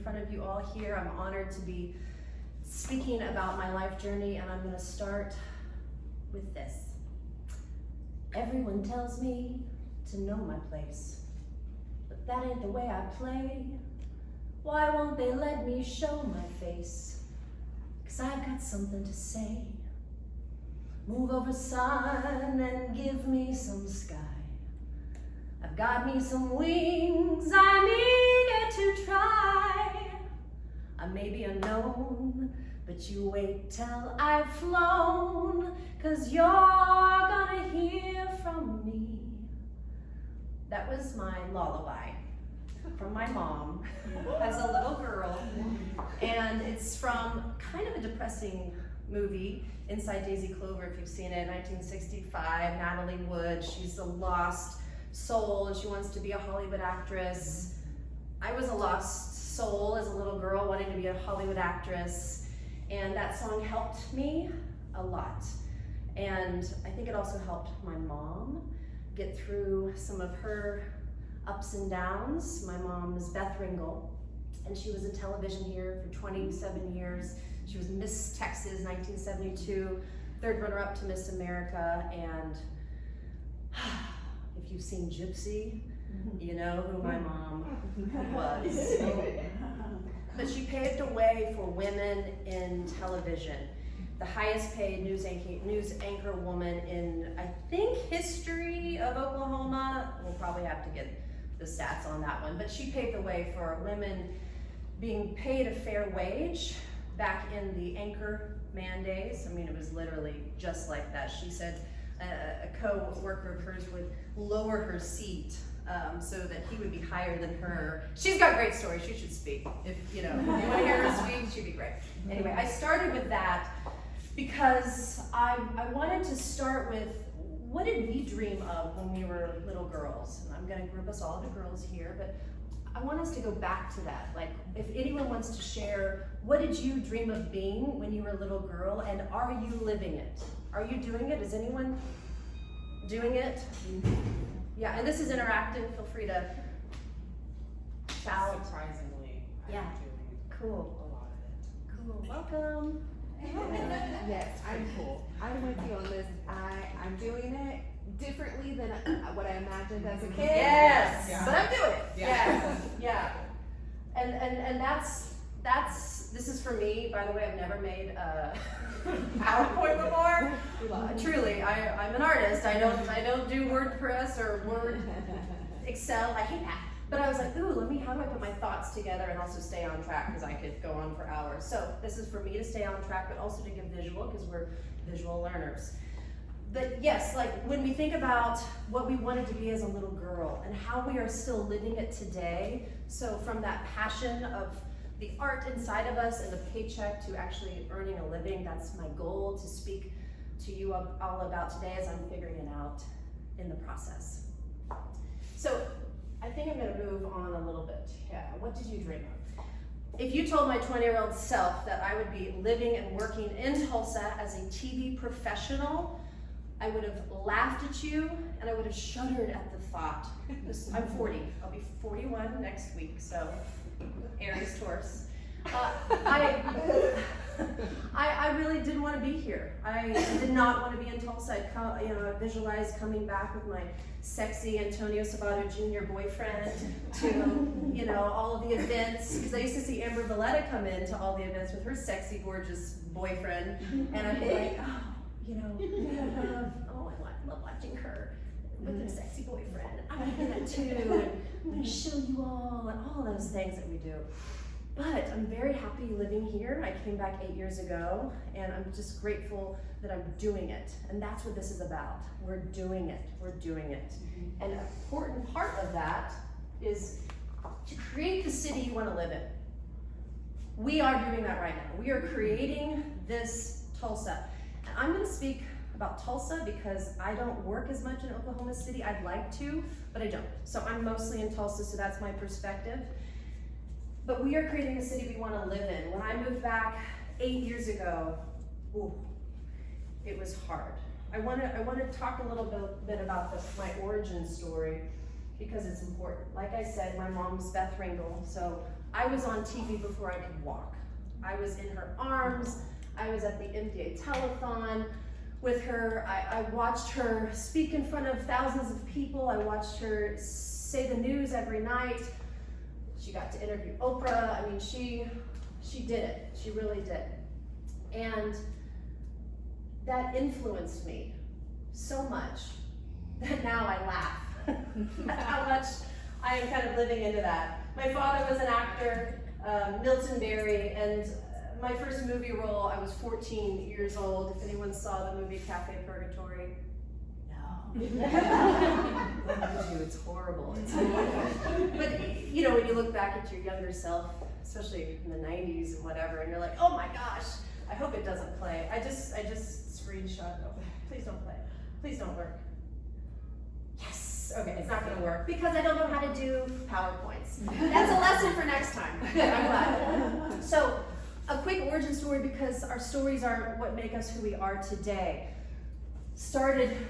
front of you all here. I'm honored to be speaking about my life journey, and I'm going to start with this. Everyone tells me to know my place, but that ain't the way I play. Why won't they let me show my face? 'Cause I've got something to say. Move over, sun, and give me some sky. I've got me some wings, I'm eager to try. I may be unknown, but you wait till I've flown, 'cause you're gonna hear from me. That was my lullaby from my mom as a little girl. And it's from kind of a depressing movie, Inside Daisy Clover, if you've seen it, 1965, Natalie Wood. She's a lost soul and she wants to be a Hollywood actress. I was a lost soul as a little girl wanting to be a Hollywood actress, and that song helped me a lot. And I think it also helped my mom get through some of her ups and downs. My mom is Beth Ringel, and she was in television here for 27 years. She was Miss Texas 1972, third runner-up to Miss America, and if you've seen Gypsy, you know who my mom was. But she paved a way for women in television. The highest paid news anchor woman in, I think, history of Oklahoma. We'll probably have to get the stats on that one. But she paved the way for women being paid a fair wage back in the anchor man days. I mean, it was literally just like that. She said a co-worker of hers would lower her seat so that he would be higher than her. She's got great stories. She should speak. If you want to hear her speak, she'd be great. Anyway, I started with that because I wanted to start with, what did we dream of when we were little girls? And I'm going to group us all into girls here, but I want us to go back to that. Like, if anyone wants to share, what did you dream of being when you were a little girl, and are you living it? Are you doing it? Is anyone doing it? Yeah, and this is interactive. Feel free to shout. Surprisingly, Yeah. I'm doing Cool. a lot of it. Cool. Welcome. Yes, I'm cool. I'm with you on this. I'm doing it differently than what I imagined as a kid. Yes, Yeah. but I'm doing it. Yeah. Yeah. And that's this is for me. By the way, I've never made a PowerPoint before. Truly, I'm an artist. I don't do WordPress or Word, Excel. I hate that. But I was like, ooh, how do I put my thoughts together and also stay on track, because I could go on for hours. So this is for me to stay on track, but also to give visual, because we're visual learners. But yes, like when we think about what we wanted to be as a little girl and how we are still living it today, so from that passion of the art inside of us and the paycheck to actually earning a living, that's my goal to speak to you all about today as I'm figuring it out in the process. So I think I'm going to move on a little bit. Yeah, what did you dream of? If you told my 20-year-old self that I would be living and working in Tulsa as a TV professional, I would have laughed at you and I would have shuddered at the thought. I'm 40. I'll be 41 next week, so Aries Taurus. I really didn't want to be here. I did not want to be in Tulsa. I visualized coming back with my sexy Antonio Sabato Jr. boyfriend to all of the events, because I used to see Amber Valletta come in to all the events with her sexy, gorgeous boyfriend, and I'd be like, I love watching her with her sexy boyfriend. I want to do that too, and I'm going to show you all, and all those things that we do. But I'm very happy living here. I came back 8 years ago, and I'm just grateful that I'm doing it. And that's what this is about. We're doing it. We're doing it. Mm-hmm. And an important part of that is to create the city you want to live in. We are doing that right now. We are creating this Tulsa. And I'm going to speak about Tulsa because I don't work as much in Oklahoma City. I'd like to, but I don't. So I'm mostly in Tulsa, so that's my perspective. But we are creating the city we want to live in. When I moved back 8 years ago, it was hard. I want to talk a little bit about my origin story because it's important. Like I said, my mom's Beth Ringel, so I was on TV before I could walk. I was in her arms. I was at the MDA telethon with her. I watched her speak in front of thousands of people. I watched her say the news every night. She got to interview Oprah. I mean, she did it. She really did. And that influenced me so much that now I laugh at how much I am kind of living into that. My father was an actor, Milton Berry, and my first movie role, I was 14 years old. If anyone saw the movie Cafe Purgatory, no. It's horrible. It's horrible. But you know, when you look back at your younger self, especially in the 90s and whatever, and you're like, oh my gosh, I hope it doesn't play. I just screenshot. Oh, please don't play. Please don't work. Yes. Okay, it's not going to work because I don't know how to do PowerPoints. That's a lesson for next time. Good, I'm glad. So, a quick origin story because our stories are what make us who we are today.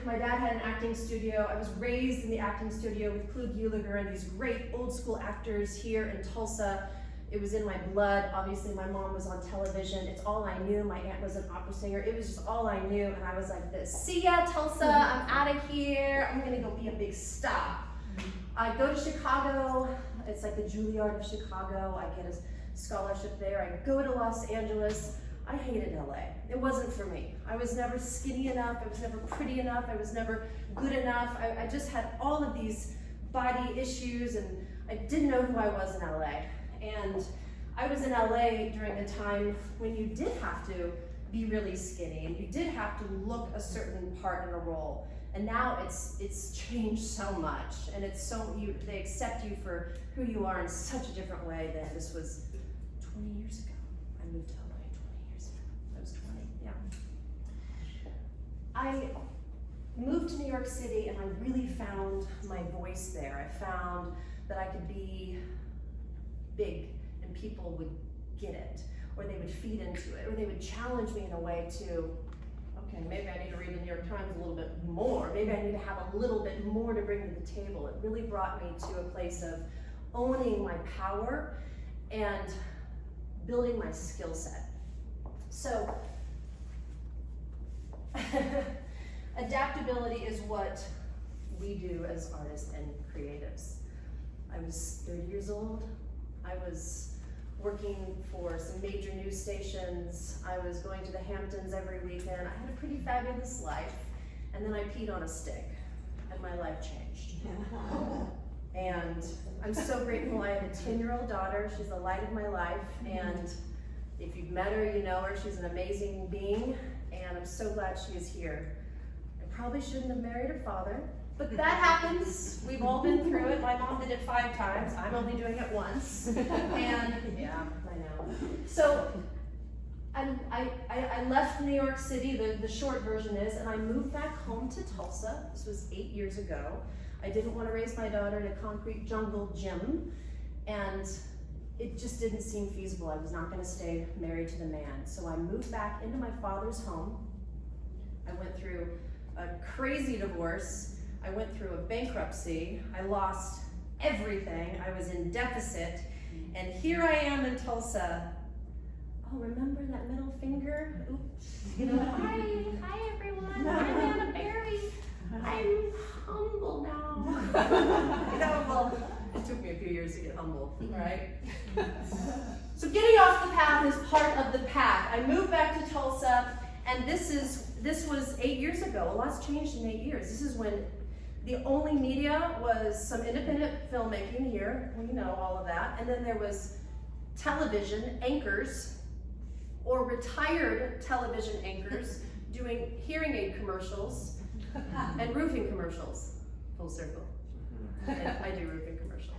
My dad had an acting studio. I was raised in the acting studio with Klug Uliger and these great old school actors here in Tulsa. It was in my blood. Obviously, my mom was on television. It's all I knew. My aunt was an opera singer. It was just all I knew. And I was like this, see ya, Tulsa, I'm out of here. I'm gonna go be a big star. I go to Chicago. It's like the Juilliard of Chicago. I get a scholarship there. I go to Los Angeles. I hated LA. It wasn't for me. I was never skinny enough. I was never pretty enough. I was never good enough. I just had all of these body issues and I didn't know who I was in LA. And I was in LA during a time when you did have to be really skinny and you did have to look a certain part in a role. And now it's changed so much, and they accept you for who you are in such a different way than this was 20 years ago. I moved to LA 20 years ago. I was 20, yeah. I moved to New York City and I really found my voice there. I found that I could be big and people would get it, or they would feed into it, or they would challenge me in a way to, okay, maybe I need to read the New York Times a little bit more, maybe I need to have a little bit more to bring to the table. It really brought me to a place of owning my power and building my skill set. So, adaptability is what we do as artists and creatives. I was 30 years old. I was working for some major news stations. I was going to the Hamptons every weekend. I had a pretty fabulous life. And then I peed on a stick and my life changed. And I'm so grateful. I have a 10-year-old daughter. She's the light of my life. And if you've met her, you know her. She's an amazing being. And I'm so glad she is here. I probably shouldn't have married her father. But that happens. We've all been through it. My mom did it 5 times. I'm only doing it once. And yeah, I know. So I left New York City, the short version is, and I moved back home to Tulsa. This was 8 years ago. I didn't want to raise my daughter in a concrete jungle gym, and it just didn't seem feasible. I was not going to stay married to the man. So I moved back into my father's home. I went through a crazy divorce. I went through a bankruptcy. I lost everything. I was in deficit. And here I am in Tulsa. Oh, remember that middle finger? Oops. You know, hi everyone. I'm Anna Berry. I'm humble now. You know, well, it took me a few years to get humble, right? So getting off the path is part of the path. I moved back to Tulsa, and this was 8 years ago. A lot's changed in 8 years. This is when the only media was some independent filmmaking here. We know all of that. And then there was television anchors or retired television anchors doing hearing aid commercials and roofing commercials. Full circle. I do roofing commercials.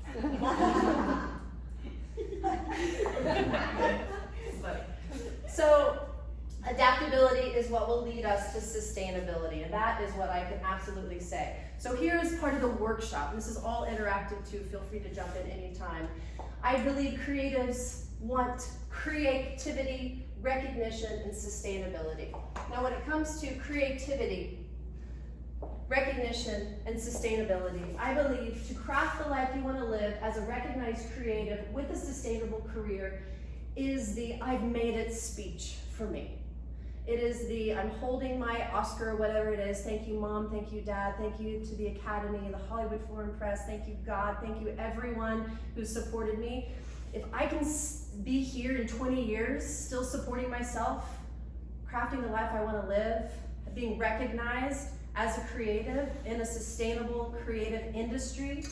Funny. So adaptability is what will lead us to sustainability, and that is what I can absolutely say. So here is part of the workshop, and this is all interactive too, feel free to jump in anytime. I believe creatives want creativity, recognition, and sustainability. Now when it comes to creativity, recognition, and sustainability. I believe to craft the life you want to live as a recognized creative with a sustainable career is the I've made it speech for me. It is the I'm holding my Oscar, whatever it is. Thank you, Mom. Thank you, Dad. Thank you to the Academy and the Hollywood Foreign Press. Thank you, God. Thank you, everyone who supported me. If I can be here in 20 years, still supporting myself, crafting the life I want to live, being recognized as a creative in a sustainable creative industry,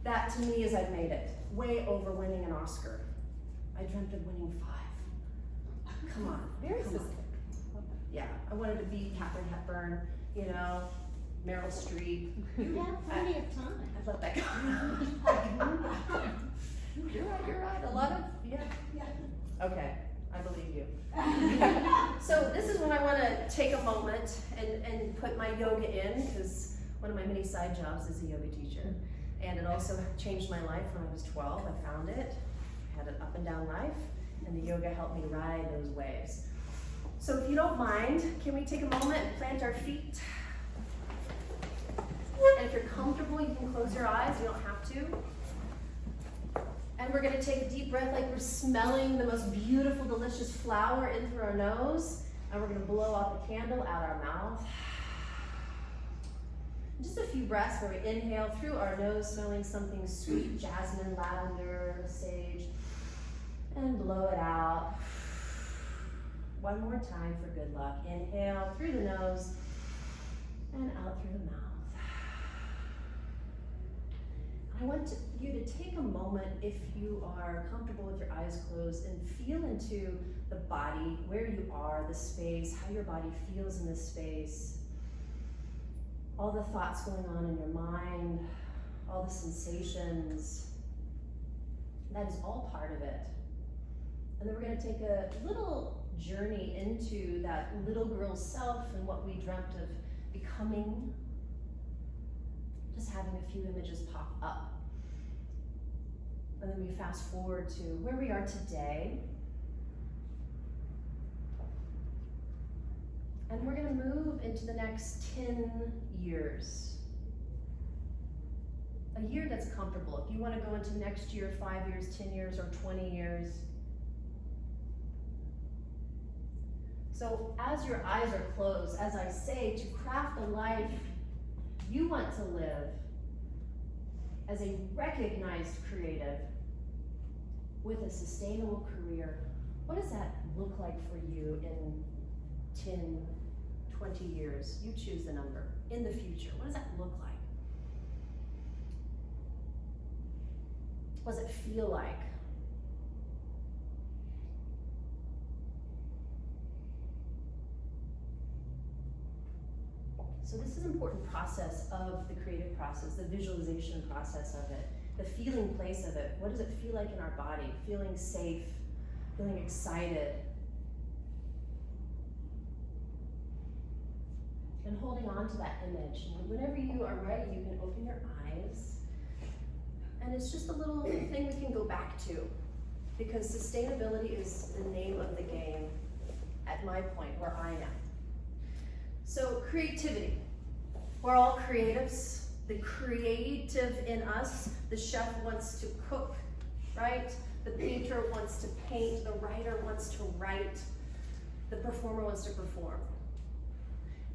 that to me is I've made it. Way over winning an Oscar. I dreamt of winning 5. Come on. Very come on. specific. Yeah, I wanted to beat Katharine Hepburn, you know, Meryl Streep. You have plenty of time. I've let that go. You're right. A lot of, yeah. Okay, I believe you. So this is when I want to take a moment and put my yoga in, because one of my many side jobs is a yoga teacher. And it also changed my life when I was 12. I found it, had an up and down life, and the yoga helped me ride those waves. So if you don't mind, can we take a moment and plant our feet? And if you're comfortable, you can close your eyes, you don't have to. And we're gonna take a deep breath like we're smelling the most beautiful, delicious flower in through our nose. And we're gonna blow out the candle out our mouth. Just a few breaths where we inhale through our nose, smelling something sweet, jasmine, lavender, sage, and blow it out. One more time for good luck. Inhale through the nose and out through the mouth. I want you to take a moment, if you are comfortable with your eyes closed, and feel into the body, where you are, the space, how your body feels in this space. All the thoughts going on in your mind, all the sensations. That is all part of it. And then we're going to take a little journey into that little girl self and what we dreamt of becoming. Just having a few images pop up. And then we fast forward to where we are today. And we're going to move into the next 10 years. A year that's comfortable. If you want to go into next year, 5 years, 10 years, or 20 years. So as your eyes are closed, as I say, to craft the life you want to live as a recognized creative with a sustainable career, what does that look like for you in 10, 20 years? You choose the number. In the future, what does that look like? What does it feel like? So this is an important process of the creative process, the visualization process of it, the feeling place of it. What does it feel like in our body? Feeling safe, feeling excited. And holding on to that image. And whenever you are ready, you can open your eyes. And it's just a little thing we can go back to, because sustainability is the name of the game at my point where I am. So creativity, we're all creatives. The creative in us, the chef wants to cook, right? The painter wants to paint, the writer wants to write, the performer wants to perform.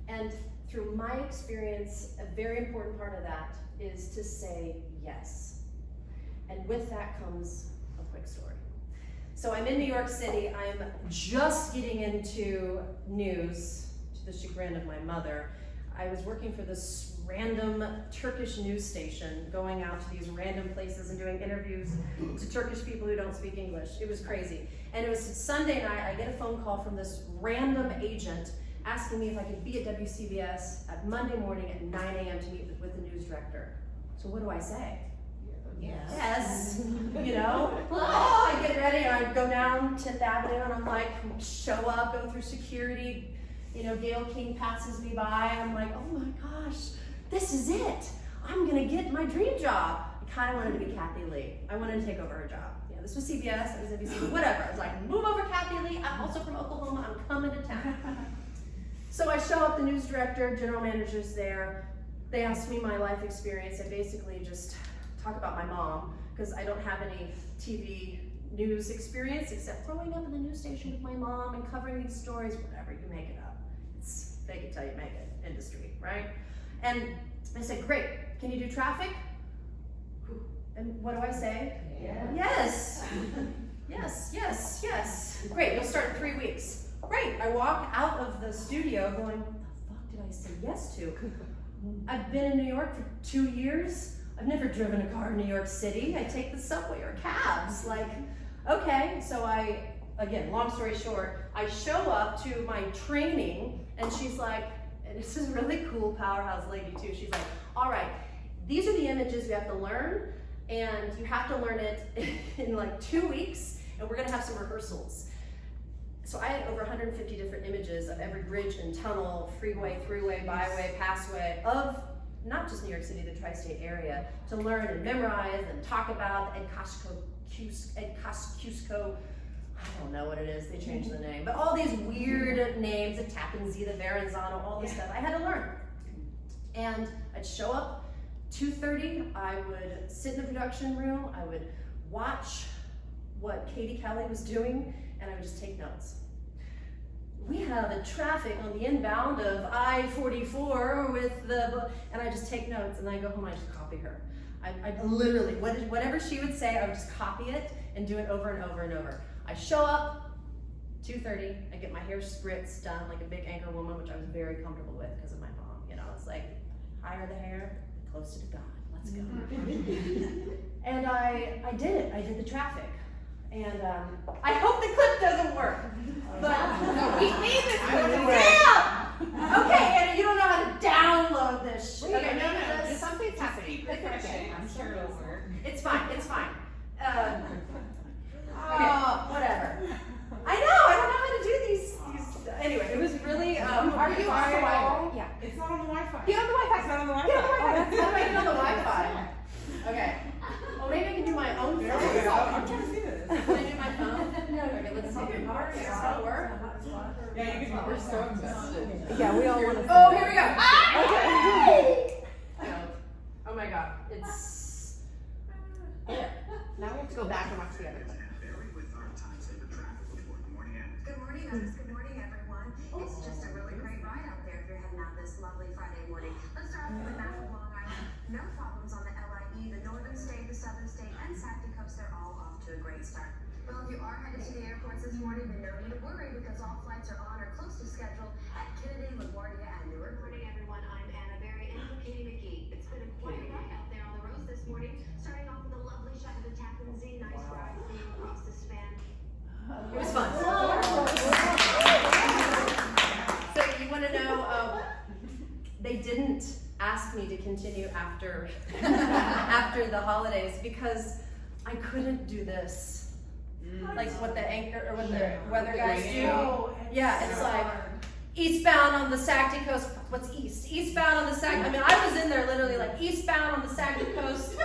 And through my experience, a very important part of that is to say yes. And with that comes a quick story. So I'm in New York City, I'm just getting into news, the chagrin of my mother. I was working for this random Turkish news station, going out to these random places and doing interviews to Turkish people who don't speak English. It was crazy. And it was Sunday night, I get a phone call from this random agent asking me if I could be at WCBS at Monday morning at 9 a.m. to meet with the news director. So what do I say? Yes, you know, oh, I get ready, and I go down 10th Avenue, and I'm like, show up, go through security. You know, Gayle King passes me by, and I'm like, oh my gosh, this is it. I'm gonna get my dream job. I kind of wanted to be Kathy Lee. I wanted to take over her job. Yeah, this was CBS, it was NBC, whatever. I was like, move over Kathy Lee. I'm also from Oklahoma. I'm coming to town. So I show up, the news director, general manager's there. they asked me my life experience. I basically just talk about my mom, because I don't have any TV news experience except growing up in the news station with my mom and covering these stories, whatever, you make it up. It's fake it till you make it industry, right? And I said, great, can you do traffic? And what do I say? Yeah. Yes. Yes. Great, you'll start in 3 weeks. Great, I walk out of the studio going, what the fuck did I say yes to? I've been in New York for 2 years. I've never driven a car in New York City. I take the subway or cabs. Like, okay, so again, long story short, I show up to my training and she's like, and this is a really cool powerhouse lady too. She's like, all right, these are the images you have to learn, and you have to learn it in like 2 weeks, and we're gonna have some rehearsals. So I had over 150 different images of every bridge and tunnel, freeway, throughway, byway, passway of not just New York City, the tri-state area, to learn and memorize and talk about. Ed Kosciuszko, I don't know what it is, they changed the name, but all these weird names, the Tappan Zee, the Verrazano, all this stuff, I had to learn. And I'd show up 2:30, I would sit in the production room, I would watch what Katie Kelly was doing, and I would just take notes. We have a traffic on the inbound of I-44 with the, and I just take notes, and I go home and I just copy her. I literally, whatever she would say, I would just copy it and do it over and over and over. I show up, 2:30, I get my hair spritzed done like a big anchor woman, which I was very comfortable with because of my mom. You know, it's like, higher the hair, closer to God, let's go. And I did it, I did the traffic. And I hope the clip doesn't work, but we need this clip. Yeah! Okay, and you don't know how to download this shit. Okay, No, something's happening. Keep refreshing. I'm sure it'll work. It's fine. Whatever. I know, I don't know how to do these. Anyway, it was really, Are you on the Wi-Fi? Yeah. It's not on the Wi-Fi. Get on the Wi-Fi. It's not on the Get on the Wi-Fi. Wi-Fi. how do I get on the Wi-Fi? Okay. Oh, maybe I can do my own phone. There we go. I'm trying to see this. Can I do my phone? Okay, let's see. Is this gonna work? Yeah, you can do. We're so invested. Yeah, we all want to. Oh, here we go. Okay. Oh my God, it's. Now we have to go back and watch the other one. Good morning, Alice. Good morning, everyone. It's just a really great ride out there if you're heading out this lovely Friday morning. Let's start off with the map of Long Island. No problems on the LIE, the Northern State, the Southern State, and Safety Coast. They're all off to a great start. Well, if you are headed to the airports this morning, then no need to worry because all flights are on or close to schedule at Kennedy, LaGuardia, and Newark. Good morning, everyone. I'm Anna Berry and Katie McGee. It's been a quiet ride out there on the roads this morning. Starting off with a lovely shot of the Tappan Zee. Nice ride seeing across the span. It was fun. So you want to know? They didn't ask me to continue after after the holidays because I couldn't do this, like what the anchor or what the weather guys do. Yeah, it's like eastbound on the Safety Coast. What's east? Eastbound on the Safety. I mean, I was in there literally like eastbound on the Safety Coast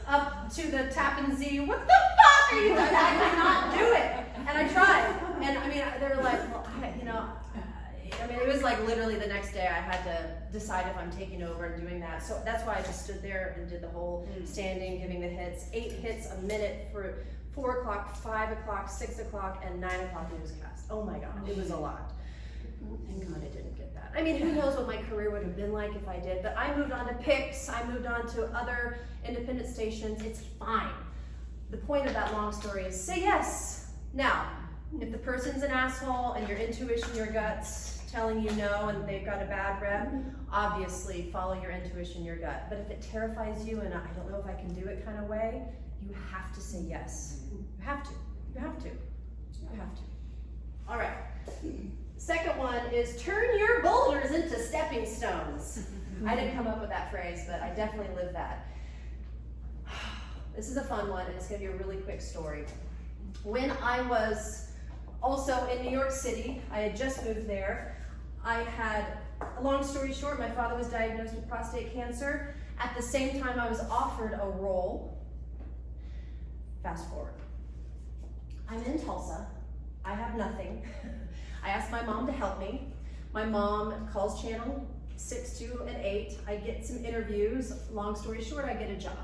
up to the Tappan Zee. What the fuck are you doing? I could not do it. And I tried, and I mean, they were like, well, I mean, it was like literally the next day I had to decide if I'm taking over and doing that. So that's why I just stood there and did the whole standing, giving the hits, 8 hits a minute for 4 o'clock, 5 o'clock, 6 o'clock, and 9 o'clock newscast. Oh my God, it was a lot. Thank God I didn't get that. I mean, who knows what my career would have been like if I did, but I moved on to Pix, I moved on to other independent stations. It's fine. The point of that long story is say yes. Now, if the person's an asshole and your intuition, your gut's telling you no and they've got a bad rep, obviously follow your intuition, your gut. But if it terrifies you and I don't know if I can do it kind of way, you have to say yes. You have to. You have to. You have to. All right. Second one is turn your boulders into stepping stones. I didn't come up with that phrase, but I definitely lived that. This is a fun one, and it's going to be a really quick story. When I was also in New York City, I had just moved there. I had, a long story short, my father was diagnosed with prostate cancer. At the same time, I was offered a role. Fast forward. I'm in Tulsa. I have nothing. I asked my mom to help me. My mom calls Channel 6 to 8, I get some interviews. Long story short, I get a job.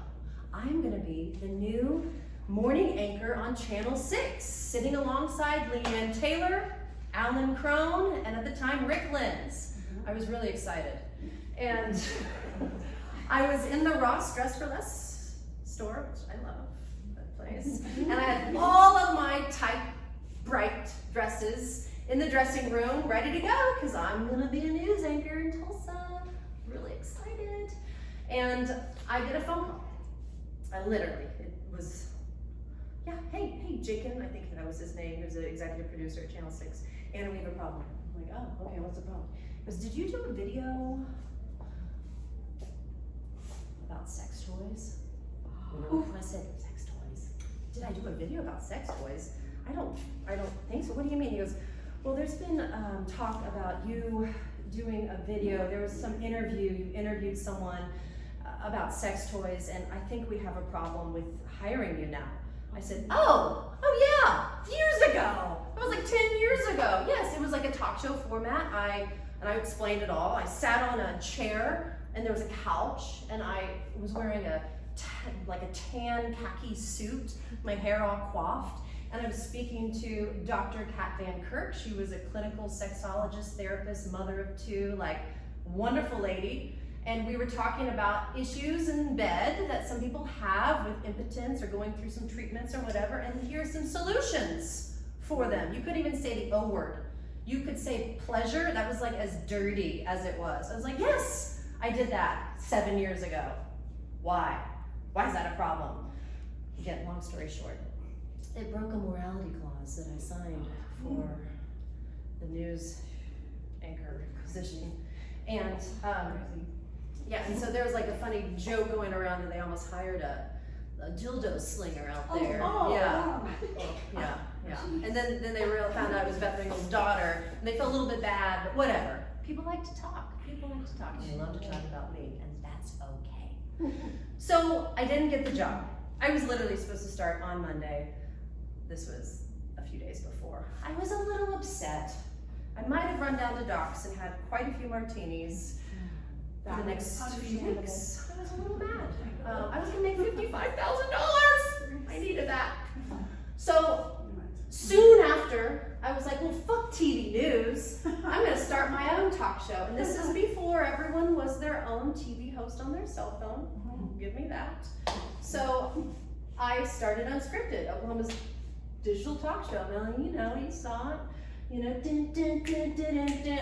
I'm gonna be the new morning anchor on Channel 6, sitting alongside Leanne Taylor, Alan Crone, and at the time, Rick Lenz. I was really excited. And I was in the Ross Dress for Less store, which I love that place. And I had all of my tight, bright dresses in the dressing room, ready to go, because I'm gonna be a news anchor in Tulsa. Really excited. And I get a phone call. It was, yeah, hey, Jakin, I think that was his name, he was an executive producer at Channel 6. Anna, we have a problem. I'm like, oh, okay, what's the problem? He goes, did you do a video about sex toys? And I said, sex toys? Did I do a video about sex toys? I don't think so. What do you mean? He goes, well, there's been talk about you doing a video. There was some interview, you interviewed someone about sex toys, and I think we have a problem with hiring you now. I said, oh yeah, years ago. It was like 10 years ago. Yes, it was like a talk show format. And I explained it all. I sat on a chair, and there was a couch, and I was wearing a tan khaki suit, my hair all coiffed, and I was speaking to Dr. Kat Van Kirk. She was a clinical sexologist, therapist, mother of 2, like wonderful lady. And we were talking about issues in bed that some people have with impotence or going through some treatments or whatever, and here's some solutions for them. You couldn't even say the O word. You could say pleasure. That was like as dirty as it was. I was like, yes, I did that 7 years ago. Why? Why is that a problem? Again, long story short, it broke a morality clause that I signed for the news anchor position. And yeah, and so there was like a funny joke going around that they almost hired a dildo slinger out there. Yeah. And then they found out it was Beth Ringel's daughter, and they felt a little bit bad, but whatever. People like to talk, and they love to talk about me, and that's okay. So I didn't get the job. I was literally supposed to start on Monday. This was a few days before. I was a little upset. I might have run down to Doc's and had quite a few martinis for the next few weeks. I was a little mad. I was gonna make $55,000. I needed that. So soon after, I was like, well, fuck TV news. I'm gonna start my own talk show. And this is before everyone was their own TV host on their cell phone. Give me that. So I started Unscripted, Oklahoma's digital talk show. Melanie, you saw it. Dun, dun, dun, dun, dun, dun.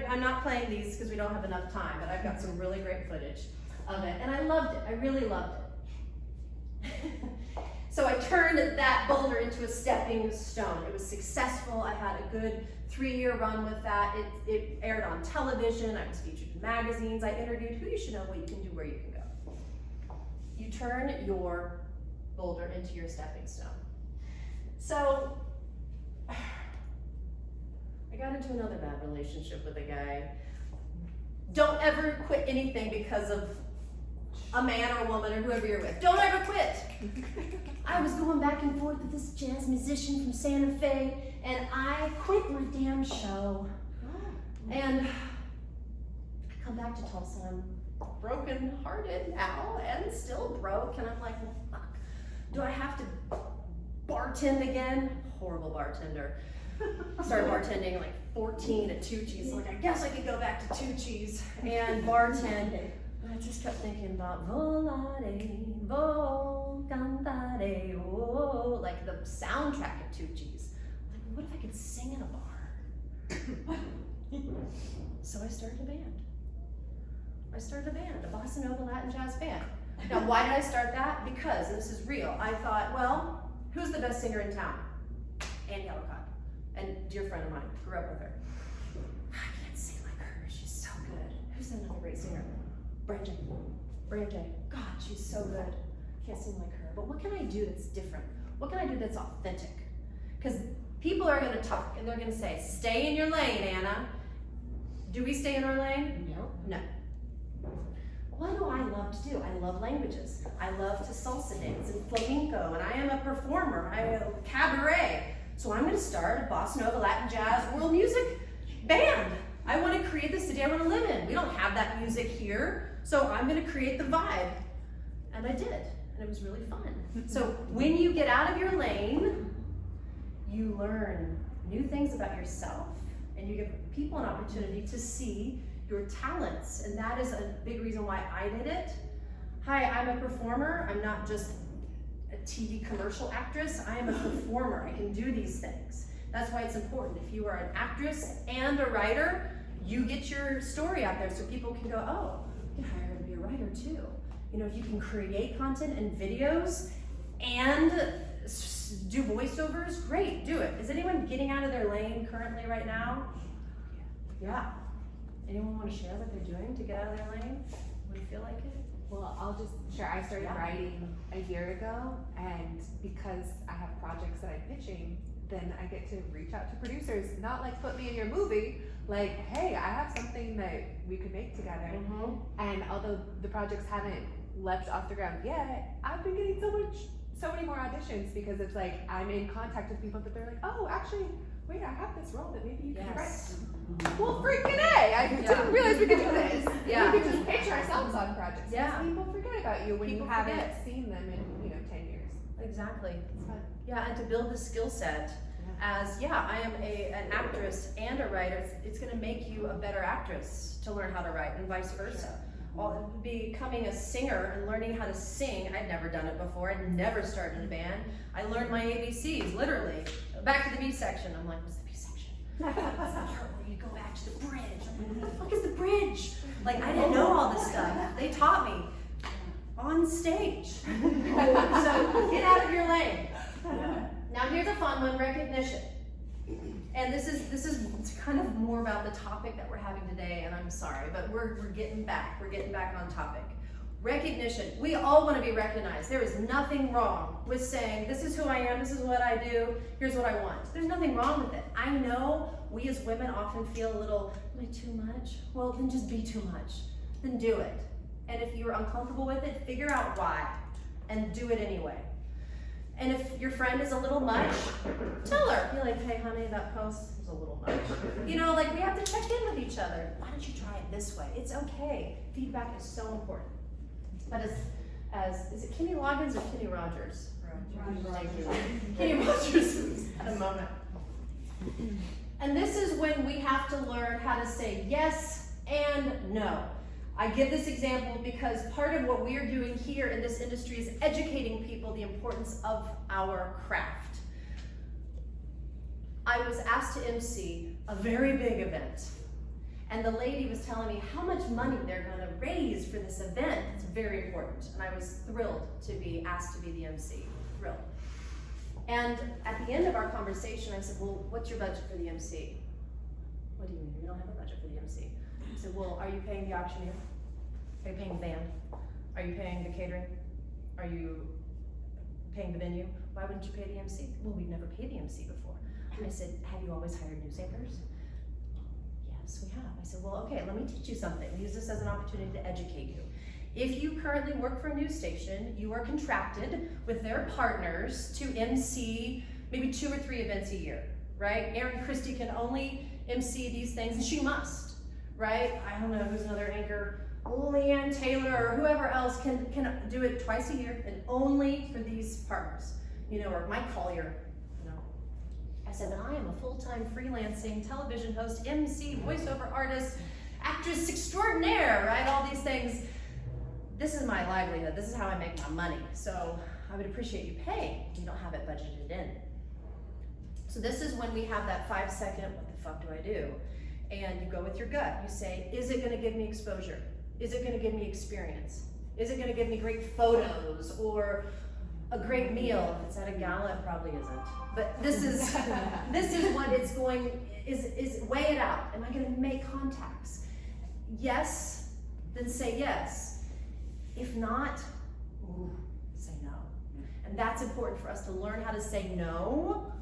I'm not playing these because we don't have enough time, but I've got some really great footage of it, and I loved it. I really loved it. So I turned that boulder into a stepping stone. It was successful. I had a good 3-year run with that. It aired on television. I was featured in magazines. I interviewed who you should know, what you can do, where you can go. You turn your boulder into your stepping stone. So I got into another bad relationship with a guy. Don't ever quit anything because of a man or a woman or whoever you're with. Don't ever quit. I was going back and forth with this jazz musician from Santa Fe, and I quit my damn show. And I come back to Tulsa. I'm broken hearted now and still broke, and I'm like, well, fuck. Do I have to bartend again? Horrible bartender. Started bartending at like 14 at Tucci's. Like, I guess I could go back to Tucci's and bartend. And I just kept thinking about volare, vo, cantare, oh, like the soundtrack at Tucci's. Like, what if I could sing in a bar? So I started a band. A bossa nova Latin jazz band. Now, why did I start that? Because, and this is real, I thought, well, who's the best singer in town? Ann Ellicott. And dear friend of mine, grew up with her. I can't sing like her, she's so good. Who's another great singer? Brandy. God, she's so good. Can't sing like her. But what can I do that's different? What can I do that's authentic? Because people are gonna talk and they're gonna say, stay in your lane, Anna. Do we stay in our lane? No. What do I love to do? I love languages. I love to salsa dance and flamenco, and I am a performer. I am a cabaret. So I'm gonna start a bossa nova, Latin jazz, world music band. I want to create the city I want to live in. We don't have that music here, so I'm going to create the vibe. And I did, and it was really fun. So when you get out of your lane, you learn new things about yourself, and you give people an opportunity to see your talents, and that is a big reason why I did it. Hi, I'm a performer. I'm not just a TV commercial actress. I am a performer. I can do these things. That's why it's important. If you are an actress and a writer, you get your story out there so people can go, oh, I can hire her to be a writer too. You know, if you can create content and videos and do voiceovers, great, do it. Is anyone getting out of their lane currently right now? Yeah. Anyone want to share what they're doing to get out of their lane? Would you feel like it? Well, I'll just share. I started writing a year ago, and because I have projects that I'm pitching, then I get to reach out to producers, not like put me in your movie, like, hey, I have something that we could make together. Mm-hmm. And although the projects haven't leapt off the ground yet, I've been getting so many more auditions because it's like I'm in contact with people that they're like, oh, actually, wait, I have this role that maybe you can write. Well, freaking A! I didn't realize we could do this. Yeah. We could just picture ourselves on projects. Yeah. People forget about you when People you haven't forget. seen them in 10 years. Exactly. It's fun. Yeah, and to build the skill set as, I am an actress and a writer. It's going to make you a better actress to learn how to write, and vice versa. Becoming a singer and learning how to sing, I'd never done it before. I'd never started a band. I learned my ABCs, literally. Back to the B section. I'm like, what's the B section? What's the part where you go back to the bridge? I'm like, what the fuck is the bridge? Like, I didn't know all this stuff. They taught me on stage. So get out of your lane. Now here's a fun one, recognition. And this is kind of more about the topic that we're having today, and I'm sorry, but we're getting back on topic. Recognition. We all want to be recognized. There is nothing wrong with saying, this is who I am, this is what I do, here's what I want. There's nothing wrong with it. I know we as women often feel a little, am I too much? Well, then just be too much. Then do it. And if you're uncomfortable with it, figure out why and do it anyway. And if your friend is a little much, tell her. Be like, hey honey, that post was a little much. You know, like we have to check in with each other. Why don't you try it this way? It's okay. Feedback is so important. But is it Kenny Loggins or Kenny Rogers? Thank you. Kenny Rogers at a moment. And this is when we have to learn how to say yes and no. I give this example because part of what we are doing here in this industry is educating people the importance of our craft. I was asked to MC a very big event, and the lady was telling me how much money they're going to raise for this event. It's very important, and I was thrilled to be asked to be the MC. Thrilled. And at the end of our conversation, I said, well, what's your budget for the MC? What do you mean? We don't have a budget for the MC. I said, well, are you paying the auctioneer? Are you paying the band? Are you paying the catering? Are you paying the venue? Why wouldn't you pay the MC? Well, we've never paid the MC before. I said, have you always hired newsmakers? Yes, we have. I said, well, okay, let me teach you something. Use this as an opportunity to educate you. If you currently work for a news station, you are contracted with their partners to MC maybe 2 or 3 events a year, right? Erin Christie can only MC these things, and she must, right? I don't know who's another anchor, Leanne Taylor or whoever else can do it twice a year and only for these partners, you know, or Mike Collier, you know. I said, but I am a full-time freelancing television host, MC, voiceover artist, actress extraordinaire, right? All these things. This is my livelihood. This is how I make my money. So I would appreciate you paying. You don't have it budgeted in. So this is when we have that 5-second, what the fuck do I do? And you go with your gut. You say, is it gonna give me exposure? Is it gonna give me experience? Is it gonna give me great photos or a great meal? If it's at a gala, it probably isn't. But this is what it's going, is weigh it out. Am I gonna make contacts? Yes, then say yes. If not, say no. And that's important for us to learn how to say no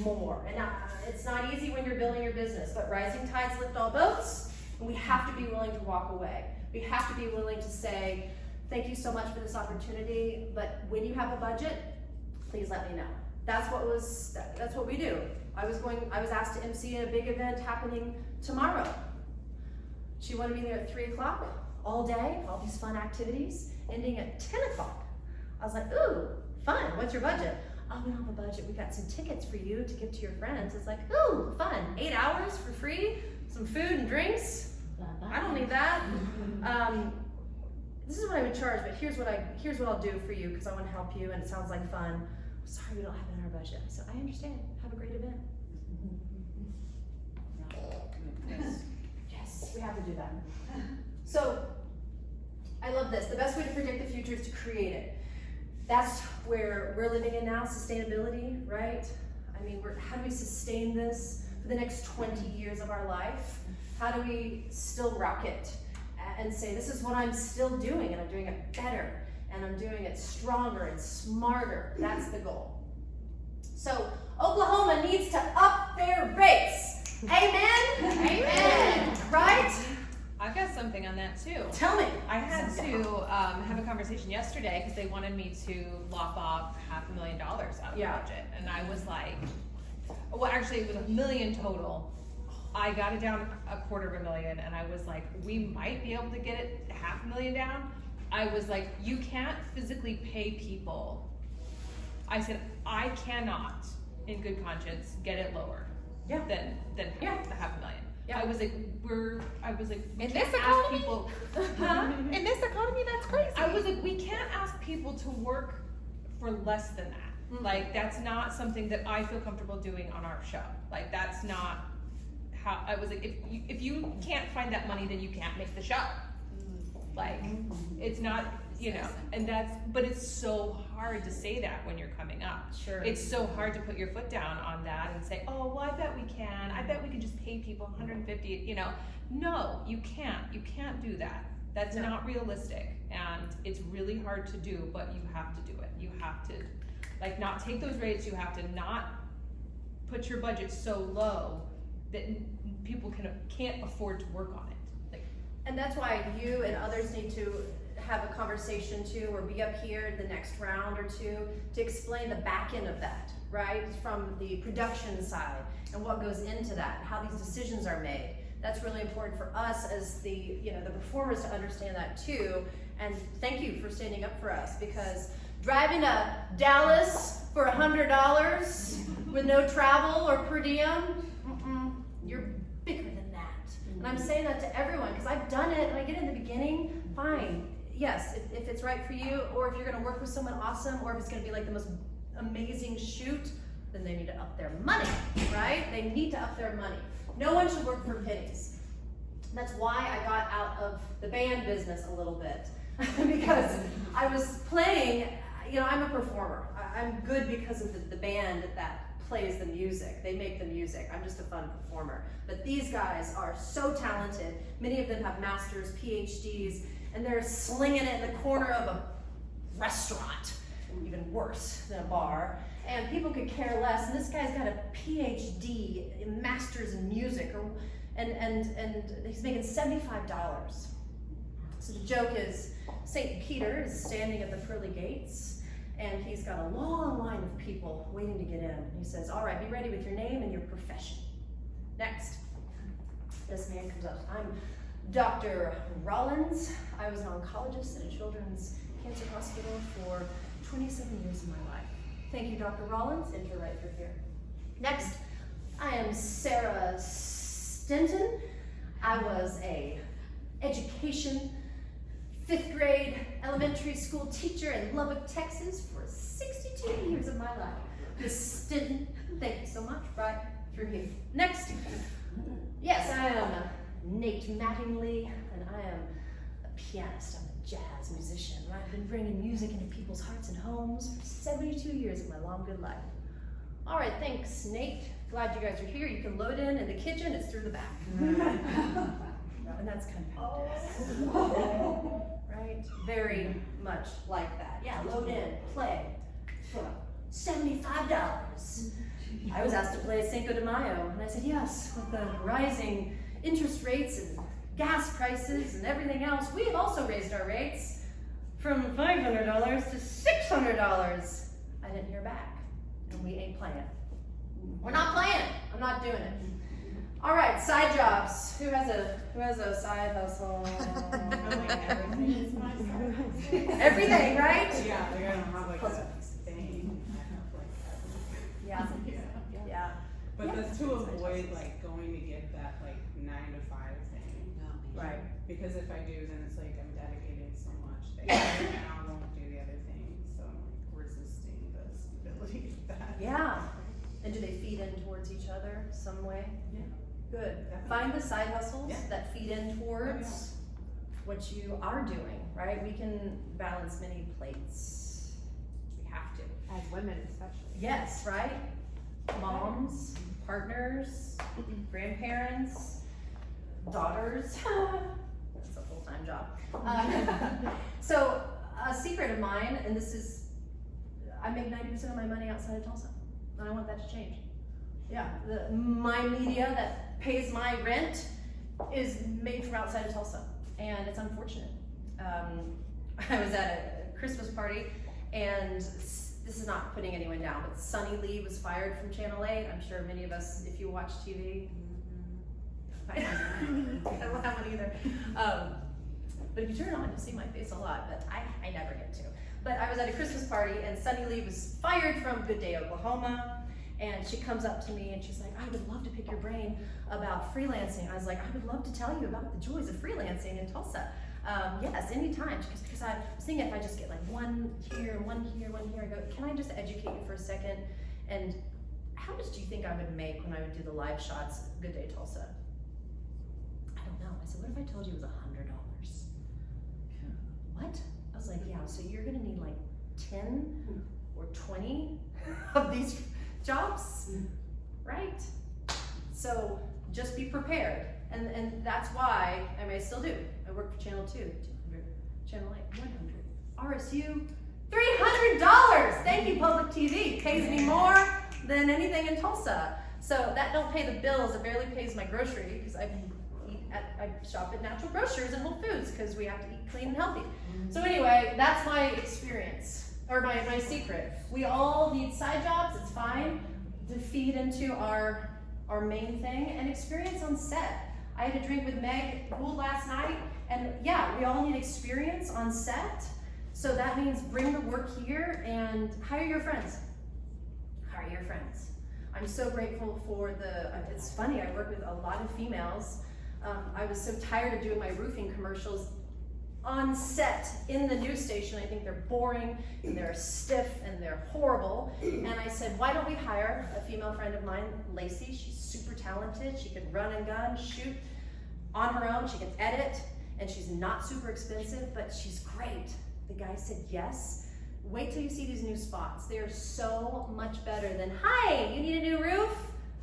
more. And it's not easy when you're building your business, but rising tides lift all boats, and we have to be willing to walk away. We have to be willing to say, thank you so much for this opportunity, but when you have a budget, please let me know. That's what we do. I was asked to MC a big event happening tomorrow. She wanted me there at 3 o'clock, all day, all these fun activities, ending at 10 o'clock. I was like, ooh, fun, what's your budget? Oh, we don't have a budget, we got some tickets for you to give to your friends. It's like, ooh, fun, 8 hours for free, some food and drinks. I don't need that. This is what I would charge, but here's what I'll do for you because I want to help you and it sounds like fun. I'm sorry we don't have it in our budget. So I understand. Have a great event. Yes, we have to do that. So I love this. The best way to predict the future is to create it. That's where we're living in now, sustainability, right? I mean, how do we sustain this for the next 20 years of our life? How do we still rock it and say, this is what I'm still doing and I'm doing it better and I'm doing it stronger and smarter. That's the goal. So Oklahoma needs to up their rates. Amen? Amen. Right? I've got something on that too. Tell me. I had to have a conversation yesterday because they wanted me to lop off $500,000 out of the budget. And I was like, well, actually it was $1 million total. I got it down $250,000 and I was like, we might be able to get it $500,000 down. I was like, you can't physically pay people. I said, I cannot, in good conscience, get it lower than the $500,000. Yeah. I was like, in this economy? People, in this economy, that's crazy. I was like, we can't ask people to work for less than that. Mm-hmm. Like, that's not something that I feel comfortable doing on our show. Like, that's not how, I was like, if you can't find that money, then you can't make the show. Like, it's not, but it's so hard to say that when you're coming up. Sure. It's so hard to put your foot down on that and say, oh, well, I bet we can. I bet we can just pay people $150, No, you can't. You can't do that. That's not realistic. And it's really hard to do, but you have to do it. You have to, not take those rates. You have to not put your budget so low that people can't afford to work on it. And that's why you and others need to have a conversation too, or be up here the next round or two to explain the back end of that, right? From the production side and what goes into that, how these decisions are made. That's really important for us as the performers to understand that too. And thank you for standing up for us, because driving to Dallas for $100 with no travel or per diem, you're bigger than that. And I'm saying that to everyone because I've done it and I get in the beginning, fine. Yes, if it's right for you, or if you're gonna work with someone awesome, or if it's gonna be like the most amazing shoot, then they need to up their money, right? They need to up their money. No one should work for pennies. That's why I got out of the band business a little bit because I was playing, I'm a performer. I'm good because of the band that plays the music. They make the music. I'm just a fun performer. But these guys are so talented. Many of them have masters, PhDs, and they're slinging it in the corner of a restaurant, even worse than a bar. And people could care less. And this guy's got a PhD, a master's in music, and he's making $75. So the joke is, St. Peter is standing at the pearly gates, and he's got a long line of people waiting to get in. And he says, all right, be ready with your name and your profession. Next. This man comes up. I'm Dr. Rollins. I was an oncologist at a children's cancer hospital for 27 years of my life. Thank you, Dr. Rollins. Enter right through here. Next, I am Sarah Stinton. I was a education 5th grade elementary school teacher in Lubbock, Texas for 62 years of my life. Miss Stinton, thank you so much. Right through here. Next, yes, I am Nate Mattingly, and I am a pianist. I'm a jazz musician. I've been bringing music into people's hearts and homes for 72 years of my long good life. All right, thanks, Nate. Glad you guys are here. You can load in the kitchen. It's through the back. And that's kind of how it is. Right? Very much like that. Yeah, load in, play for $75. I was asked to play Cinco de Mayo, and I said yes. With the rising interest rates and gas prices and everything else, we have also raised our rates from $500 to $600. I didn't hear back, and we ain't playing. We're not playing. I'm not doing it. All right, side jobs. Who has a side hustle? Everything is my side. Everything, right? Yeah, like I don't have like a thing. I have like everything. Yeah. Yeah. But that's to avoid like going to get that like 9 to 5 thing. Right. Because if I do, then it's like I'm dedicating so much there and I won't do the other thing. So I'm like resisting the stability of that. Yeah. And do they feed in towards each other some way? Yeah. Good. Definitely. Find the side hustles Yeah. that feed in towards what you are doing, right? We can balance many plates. We have to. As women especially. Yes, right? Moms, partners, grandparents, daughters. That's a full-time job. So a secret of mine, and this is, I make 90% of my money outside of Tulsa, and I want that to change. Yeah, my media that pays my rent is made from outside of Tulsa, and it's unfortunate. I was at a Christmas party, and this is not putting anyone down, but Sunny Lee was fired from Channel 8. I'm sure many of us, if you watch TV, I don't have one either. But if you turn it on, you'll see my face a lot, but I never get to. But I was at a Christmas party, and Sunny Lee was fired from Good Day, Oklahoma. And she comes up to me and she's like, I would love to pick your brain about freelancing. I was like, I would love to tell you about the joys of freelancing in Tulsa. Yes, anytime. She goes, because I was thinking if I just get like one here, one here, one here, I go, can I just educate you for a second? And how much do you think I would make when I would do the live shots at Good Day Tulsa? I don't know. I said, what if I told you it was $100? What? I was like, yeah, so you're gonna need like 10 or 20 of these jobs, right? So just be prepared. And that's why, I mean, I still do. I work for Channel 2, 200, Channel 8, 100. RSU, $300! Thank you, public TV. Pays me more than anything in Tulsa. So that don't pay the bills. It barely pays my grocery because I shop at Natural Grocers and Whole Foods because we have to eat clean and healthy. So anyway, that's my experience, or my secret. We all need side jobs, it's fine, to feed into our main thing, and experience on set. I had a drink with Meg Gould last night, and yeah, we all need experience on set. So that means bring the work here and hire your friends. Hire your friends. I'm so grateful for it's funny, I work with a lot of females. I was so tired of doing my roofing commercials on set in the news station. I think they're boring, and they're stiff, and they're horrible. And I said, why don't we hire a female friend of mine, Lacey? She's super talented. She can run and gun, shoot on her own. She can edit, and she's not super expensive, but she's great. The guy said yes. Wait till you see these new spots. They are so much better than, hi, you need a new roof?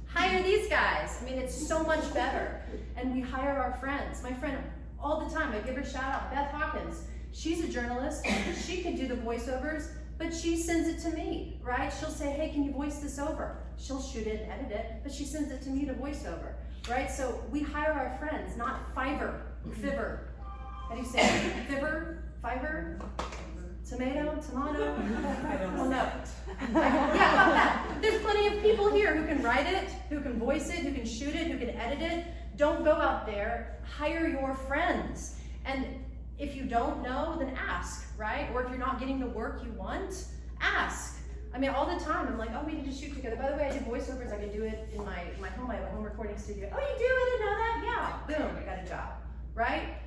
Hire these guys. I mean, it's so much better. And we hire our friends. My friend, all the time, I give her a shout out, Beth Hawkins. She's a journalist. She can do the voiceovers, but she sends it to me, right? She'll say, hey, can you voice this over? She'll shoot it and edit it, but she sends it to me to voiceover, right? So we hire our friends, not Fiverr. How do you say it? Fiverr? Tomato? Well, no. Yeah, about that. There's plenty of people here who can write it, who can voice it, who can shoot it, who can edit it. Don't go out there. Hire your friends. And if you don't know, then ask, right? Or if you're not getting the work you want, ask. I mean, all the time, I'm like, oh, we need to shoot together. By the way, I do voiceovers. I can do it in my home. I have a home recording studio. Oh, you do? I didn't know that? Yeah. Boom, I got a job, right?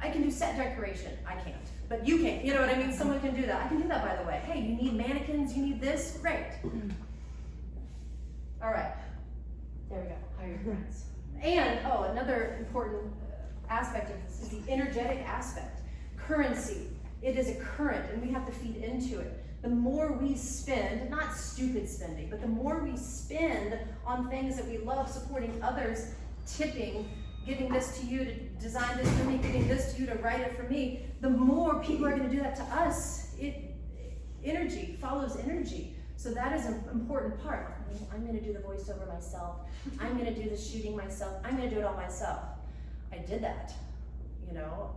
I can do set decoration. I can't. But you can. You know what I mean? Someone can do that. I can do that, by the way. Hey, you need mannequins? You need this? Great. All right. There we go. Hire your friends. And, another important aspect of this is the energetic aspect. Currency. It is a current, and we have to feed into it. The more we spend, not stupid spending, but the more we spend on things that we love, supporting others, tipping, giving this to you to design this for me, giving this to you to write it for me, the more people are going to do that to us. Energy follows energy. So that is an important part. I'm going to do the voiceover myself. I'm going to do the shooting myself. I'm going to do it all myself. I did that,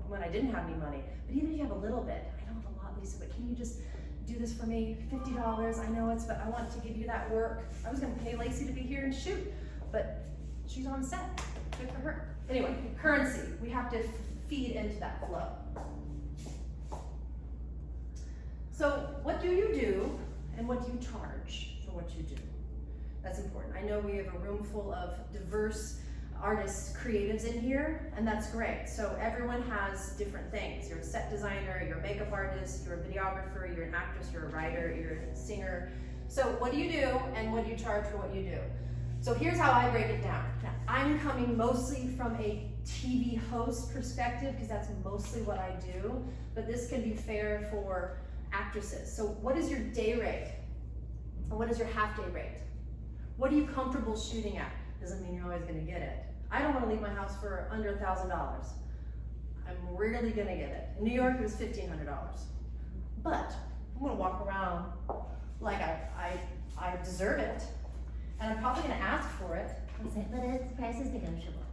when I didn't have any money. But even if you have a little bit, I don't have a lot, Lisa, but can you just do this for me? $50, I know but I want to give you that work. I was going to pay Lacey to be here and shoot, but She's on set. Good for her. Anyway, currency. We have to feed into that flow. So what do you do and what do you charge for what you do? That's important. I know we have a room full of diverse artists, creatives in here, and that's great. So everyone has different things. You're a set designer, you're a makeup artist, you're a videographer, you're an actress, you're a writer, you're a singer. So what do you do and what do you charge for what you do? So here's how I break it down. Now, I'm coming mostly from a TV host perspective because that's mostly what I do, but this can be fair for actresses. So what is your day rate? And what is your half day rate? What are you comfortable shooting at? Doesn't mean you're always gonna get it. I don't wanna leave my house for under $1,000. I'm rarely gonna get it. In New York, it was $1,500. But I'm gonna walk around like I deserve it, and I'm probably gonna ask for it. And say, but the price is negotiable,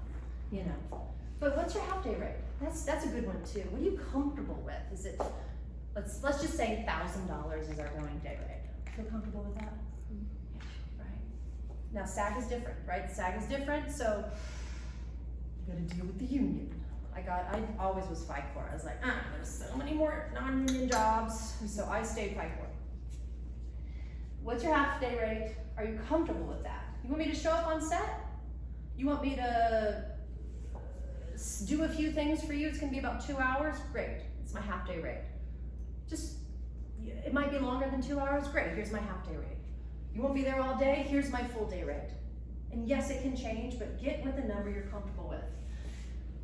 you know. But what's your half day rate? That's a good one too. What are you comfortable with? Is it, let's just say $1,000 is our going day rate. Feel comfortable with that? Now SAG is different, right? SAG is different, so you gotta deal with the union. I always was FICOR. I was like, there's so many more non-union jobs, so I stayed FICOR. What's your half day rate? Are you comfortable with that? You want me to show up on set? You want me to do a few things for you? It's gonna be about 2 hours? Great, it's my half day rate. It might be longer than 2 hours? Great, here's my half day rate. You won't be there all day? Here's my full day rate. And yes, it can change, but get with a number you're comfortable with.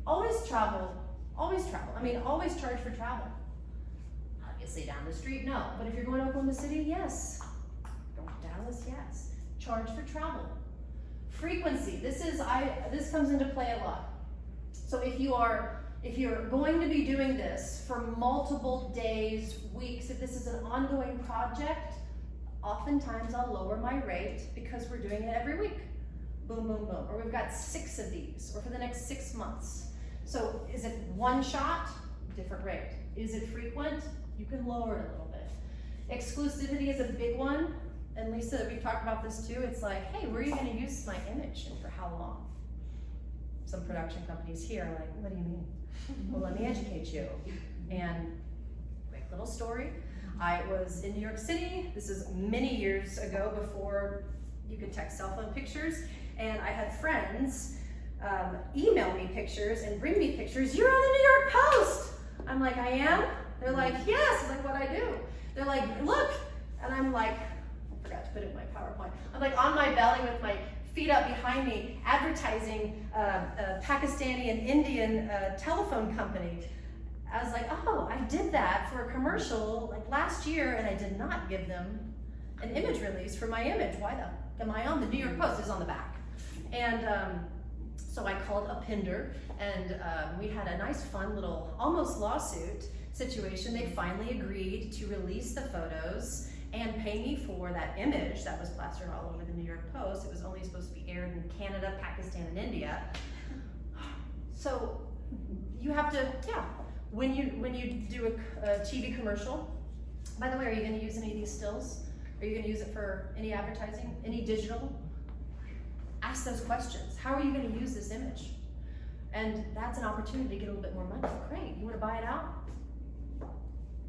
Always travel, always travel. I mean, always charge for travel. Obviously down the street, no. But if you're going to Oklahoma City, yes. Going to Dallas, yes. Charge for travel. Frequency, this comes into play a lot. So if you're going to be doing this for multiple days, weeks, if this is an ongoing project, oftentimes I'll lower my rate because we're doing it every week. Boom, boom, boom. Or we've got 6 of these, or for the next 6 months. So is it one shot? Different rate. Is it frequent? You can lower it a little bit. Exclusivity is a big one. And Lisa, we've talked about this too. It's like, hey, where are you gonna use my image and for how long? Some production companies here are like, what do you mean? Well, let me educate you. And quick little story. I was in New York City. This is many years ago before you could text cell phone pictures. And I had friends email me pictures and bring me pictures. You're on the New York Post. I'm like, I am? They're like, yes. I'm like, what I do? They're like, look. And I'm like, I forgot to put it in my PowerPoint. I'm like on my belly with my feet up behind me, advertising a Pakistani and Indian telephone company. I was like, oh, I did that for a commercial like last year, and I did not give them an image release for my image. Why the am I on? The New York Post is on the back. And so I called a Pinder, and we had a nice, fun little almost lawsuit situation. They finally agreed to release the photos and pay me for that image that was plastered all over the New York Post. It was only supposed to be aired in Canada, Pakistan, and India. So you have to, yeah. When you do a TV commercial, by the way, are you going to use any of these stills? Are you going to use it for any advertising, any digital? Ask those questions. How are you going to use this image? And that's an opportunity to get a little bit more money. Great. You want to buy it out?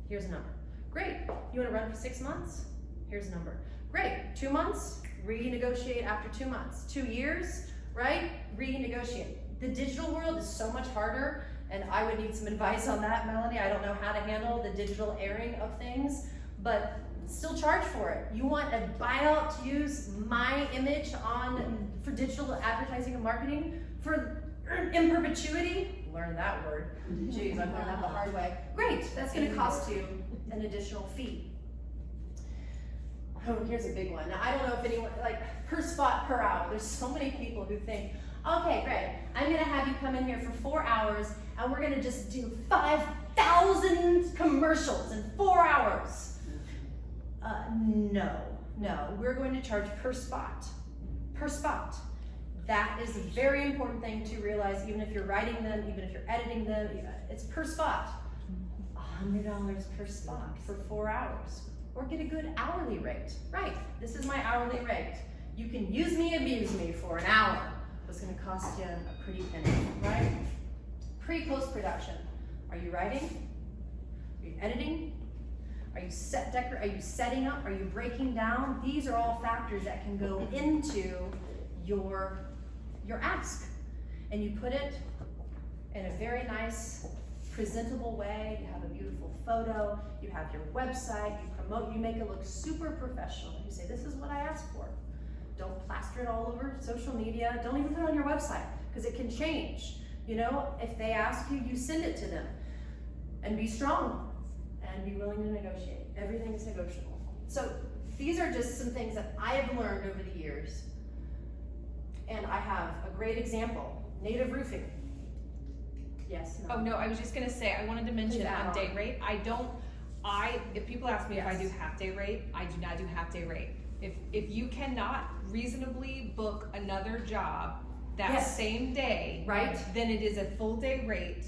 Here's a number. Great. You want to run for 6 months? Here's a number. Great. 2 months? Renegotiate after 2 months. 2 years? Right? Renegotiate. The digital world is so much harder. And I would need some advice on that, Melanie. I don't know how to handle the digital airing of things, but still charge for it. You want a buyout to use my image for digital advertising and marketing in perpetuity? Learn that word. Jeez, I've learned that the hard way. Great, that's gonna cost you an additional fee. Oh, here's a big one. Now, I don't know if anyone, like per spot per hour, there's so many people who think, okay, great, I'm gonna have you come in here for 4 hours and we're gonna just do 5,000 commercials in 4 hours. No, we're going to charge per spot. That is a very important thing to realize, even if you're writing them, even if you're editing them, it's per spot. $100 per spot for 4 hours. Or get a good hourly rate. Right, this is my hourly rate. You can use me, abuse me for an hour. What's gonna cost you a pretty penny, right? Pre-post production. Are you writing? Are you editing? Are you are you setting up? Are you breaking down? These are all factors that can go into your ask. And you put it in a very nice, presentable way. You have a beautiful photo, you have your website, you promote, you make it look super professional. You say, this is what I asked for. Don't plaster it all over social media. Don't even put it on your website, because it can change. You know, if they ask you, you send it to them. And be strong and be willing to negotiate. Everything is negotiable. So these are just some things that I have learned over the years. And I have a great example, Native Roofing. Yes, no. Oh, no, I was just gonna say, I wanted to mention Please add on day on. rate, if people ask me if I Yes. do half day rate, I do not do half day rate. If you cannot reasonably book another job that Yes. same day, Right? then it is a full day rate,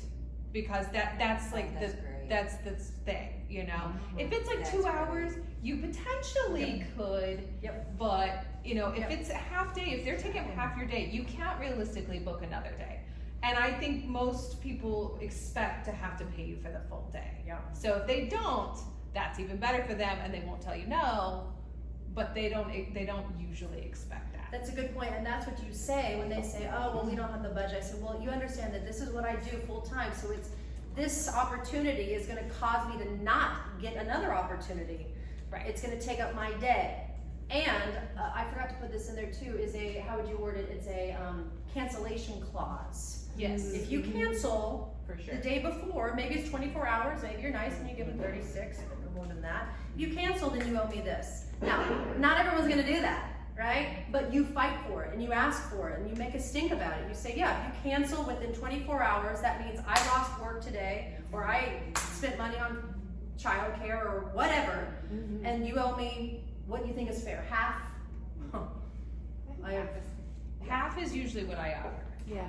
because that's like That's great. that's the thing, you know? Mm-hmm. If it's like That's 2 great. hours, you potentially could, Yep. but, you know, if Yep. it's a half day, if they're taking up half your day, you can't realistically book another day. And I think most people expect to have to pay you for the full day. Yeah. So if they don't, that's even better for them, and they won't tell you no, but they don't usually expect that. That's a good point, and that's what you say when they say, oh, well, we don't have the budget. I said, well, you understand that this is what I do full time, so this opportunity is gonna cause me to not get another opportunity. Right. It's gonna take up my day. And I forgot to put this in there too, how would you word it? It's a cancellation clause. Yes. If you cancel For sure. the day before, maybe it's 24 hours, maybe you're nice and you give them 36 or more than that. If you cancel, then you owe me this. Now, not everyone's gonna do that, right? But you fight for it and you ask for it and you make a stink about it. You say, yeah, if you cancel within 24 hours, that means I lost work today, or I spent money on childcare or whatever, and you owe me what you think is fair, half? Half is usually what I offer. Yeah.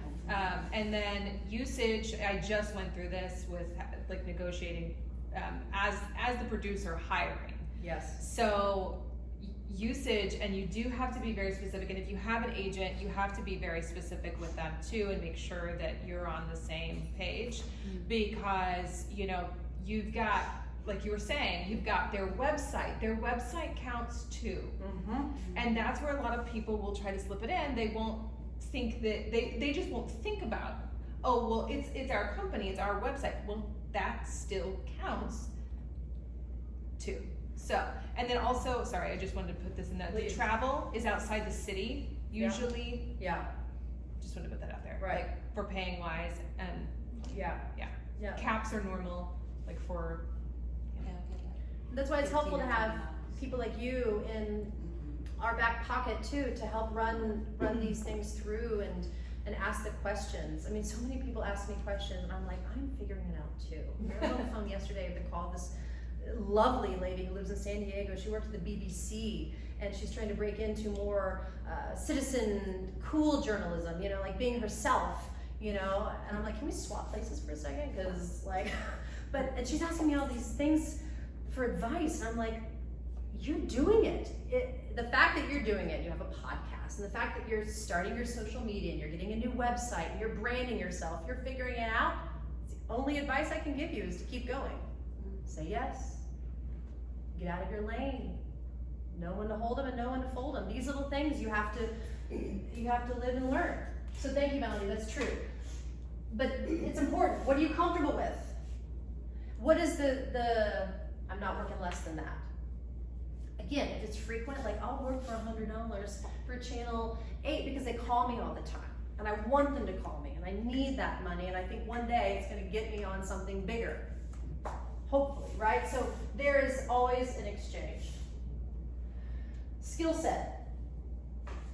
And then usage, I just went through this with like negotiating as the producer hiring. Yes. So usage, and you do have to be very specific, and if you have an agent, you have to be very specific with them too, and make sure that you're on the same page, because you know, you've got, like you were saying, you've got their website counts too. And that's where a lot of people will try to slip it in. They won't think that, they just won't think about, oh, well, it's our company, it's our website. Well, that still counts too. So, and then also, sorry, I just wanted to put this in there. The Please. travel is outside the city, usually. Yeah, Just wanted to put that out there. Right. Like for paying wise, and yeah. Yeah. Yeah. caps are normal, like for, That's why it's helpful to have people like you in our back pocket too, to help run these things through and ask the questions. I mean, so many people ask me questions and I'm like, I'm figuring it out too. I was on the phone yesterday with a call, this lovely lady who lives in San Diego. She works at the BBC and she's trying to break into more citizen cool journalism, you know, like being herself, you know. And I'm like, can we swap places for a second? Because like, and she's asking me all these things for advice, and I'm like, you're doing it. The fact that you're doing it, you have a podcast, and the fact that you're starting your social media and you're getting a new website and you're branding yourself, you're figuring it out. It's the only advice I can give you is to keep going. Say yes. Get out of your lane. Know when to hold them and know when to fold them. These little things you have to live and learn. So thank you, Melanie. That's true. But it's important. What are you comfortable with? What is the I'm not working less than that. Again, if it's frequent, like I'll work for $100 for Channel 8 because they call me all the time. And I want them to call me and I need that money, and I think one day it's gonna get me on something bigger. Hopefully, right? So there is always an exchange. Skill set.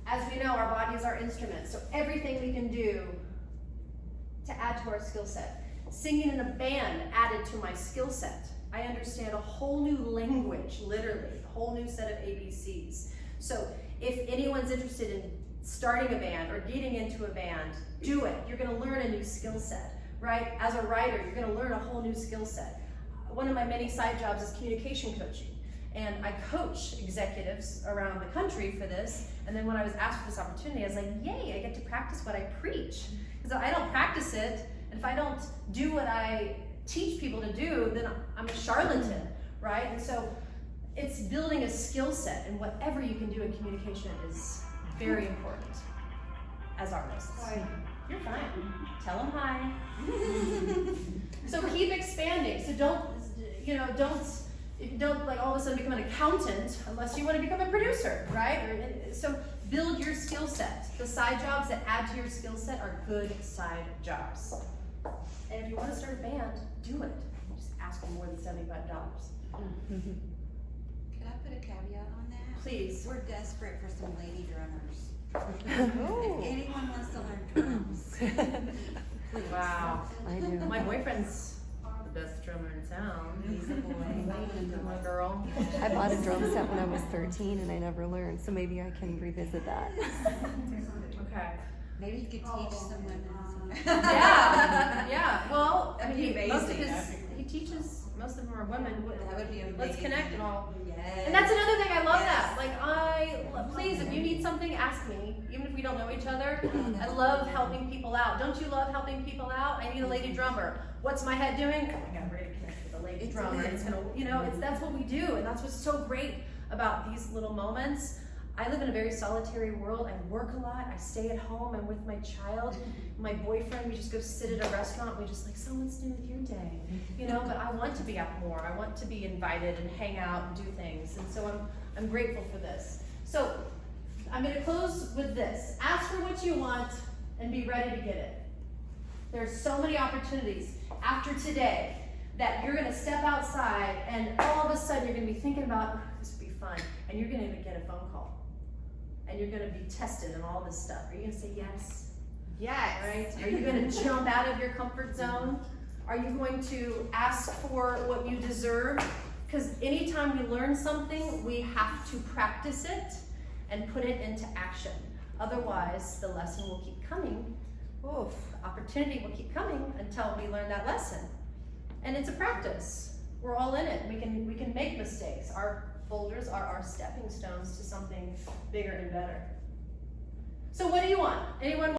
As we know, our body is our instrument, so everything we can do to add to our skill set. Singing in a band added to my skill set. I understand a whole new language, literally, a whole new set of ABCs. So if anyone's interested in starting a band or getting into a band, do it. You're gonna learn a new skill set, right? As a writer, you're gonna learn a whole new skill set. One of my many side jobs is communication coaching. And I coach executives around the country for this. And then when I was asked for this opportunity, I was like, yay, I get to practice what I preach. Because I don't practice it, and if I don't do what I teach people to do, then I'm a charlatan, right? And so it's building a skill set, and whatever you can do in communication is very important as artists. You're fine. Tell them hi. So keep expanding. So don't like all of a sudden become an accountant unless you want to become a producer, right? So build your skill set. The side jobs that add to your skill set are good side jobs. And if you want to start a band, do it. Just ask for more than $75. Can I put a caveat on that? Please. We're desperate for some lady drummers. If anyone wants to learn drums, please. Wow. I do. My boyfriend's the best drummer in town. He's a boy. My girl. I bought a drum set when I was 13 and I never learned, so maybe I can revisit that. Okay. Maybe you could teach some women. Yeah. Well, I That'd be mean, most of amazing. he teaches. Most of them are women. That would be amazing. Let's connect and all. Yes. And that's another thing. I love that. Like, please, if you need something, ask me. Even if we don't know each other, I love helping people out. Don't you love helping people out? I need a lady drummer. What's my head doing? I got ready to connect with a lady drummer. It's gonna, that's what we do, and that's what's so great about these little moments. I live in a very solitary world. I work a lot. I stay at home. I'm with my child. My boyfriend, we just go sit at a restaurant. We just like, so what's new with your day? But I want to be out more. I want to be invited and hang out and do things. And so I'm grateful for this. So I'm gonna close with this. Ask for what you want and be ready to get it. There's so many opportunities after today that you're gonna step outside and all of a sudden you're gonna be thinking about, this would be fun, and you're gonna get a phone call. And you're gonna be tested and all this stuff. Are you gonna say yes? Yes. Right? Are you gonna jump out of your comfort zone? Are you going to ask for what you deserve? Because anytime we learn something, we have to practice it and put it into action. Otherwise, the lesson will keep coming. The opportunity will keep coming until we learn that lesson. And it's a practice. We're all in it. We can make mistakes. Our boulders are our stepping stones to something bigger and better. So what do you want? Anyone